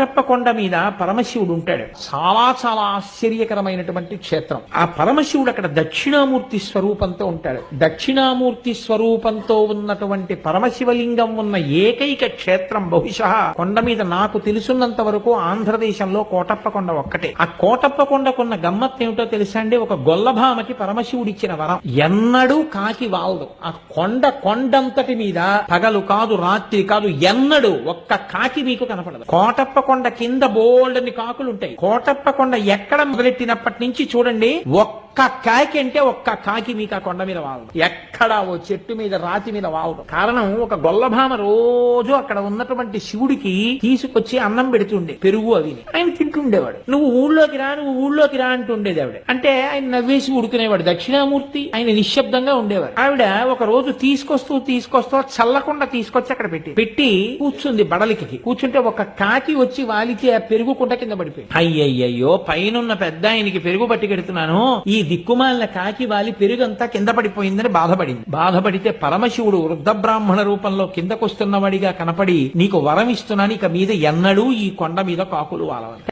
కోటప్ప కొండ మీద పరమశివుడు ఉంటాడు. చాలా చాలా ఆశ్చర్యకరమైనటువంటి క్షేత్రం. ఆ పరమశివుడు అక్కడ దక్షిణామూర్తి స్వరూపంతో ఉంటాడు. దక్షిణామూర్తి స్వరూపంతో ఉన్నటువంటి పరమశివలింగం ఉన్న ఏకైక క్షేత్రం బహుశా కొండ మీద నాకు తెలుసున్నంత వరకు ఆంధ్రదేశంలో కోటప్ప కొండ ఒక్కటే. ఆ కోటప్ప కొండకున్న గమ్మత్ ఏమిటో తెలుసా అండి? ఒక గొల్లభామకి పరమశివుడిచ్చిన వరం. ఎన్నడూ కాకి వాలదు. ఆ కొండంతటి మీద పగలు కాదు రాత్రి కాదు ఎన్నడూ ఒక్క కాకి మీకు కనపడదు. కోటప్ప కొండ కింద బోల్డని కాకులు ఉంటాయి. కోటప్ప కొండ ఎక్కడ మొదలెట్టినప్పటి నుంచి చూడండి, ఒక్క కాకి అంటే ఒక్క కాకి మీకు ఆ కొండ మీద వాలదు. ఎక్కడ ఓ చెట్టు మీద రాతి మీద వాలదు. కారణం, ఒక గొల్లభామ రోజు అక్కడ ఉన్నటువంటి శివుడికి తీసుకొచ్చి అన్నం పెడుతుండే, పెరుగు అవి ఆయన తింటుండేవాడు. నువ్వు ఊళ్ళోకి రా అంటుండేది ఆవిడ. అంటే ఆయన నవ్వేసి ఉడుకునేవాడు. దక్షిణామూర్తి ఆయన నిశ్శబ్దంగా ఉండేవాడు. ఆవిడ ఒక రోజు తీసుకొస్తూ చల్లకుండా తీసుకొచ్చి అక్కడ పెట్టి కూర్చుంది. బడలికి కూర్చుంటే ఒక కాకి వచ్చి వాలికి ఆ పెరుగు కుండ కింద పడిపోయింది. అయ్యయ్యో, పైనున్న పెద్ద ఆయనకి పెరుగు పట్టుకెడుతున్నాను, ఈ దిక్కుమాలిన కాకి వాలి పెరుగంతా కింద పడిపోయిందని బాధపడితే పరమశివుడు వృద్ధ బ్రాహ్మణ రూపంలో కిందకొస్తున్నవాడిగా కనపడి, నీకు వరం ఇస్తున్నాను, ఇక మీద ఎన్నడూ ఈ కొండ మీద కాకులు వాలవని.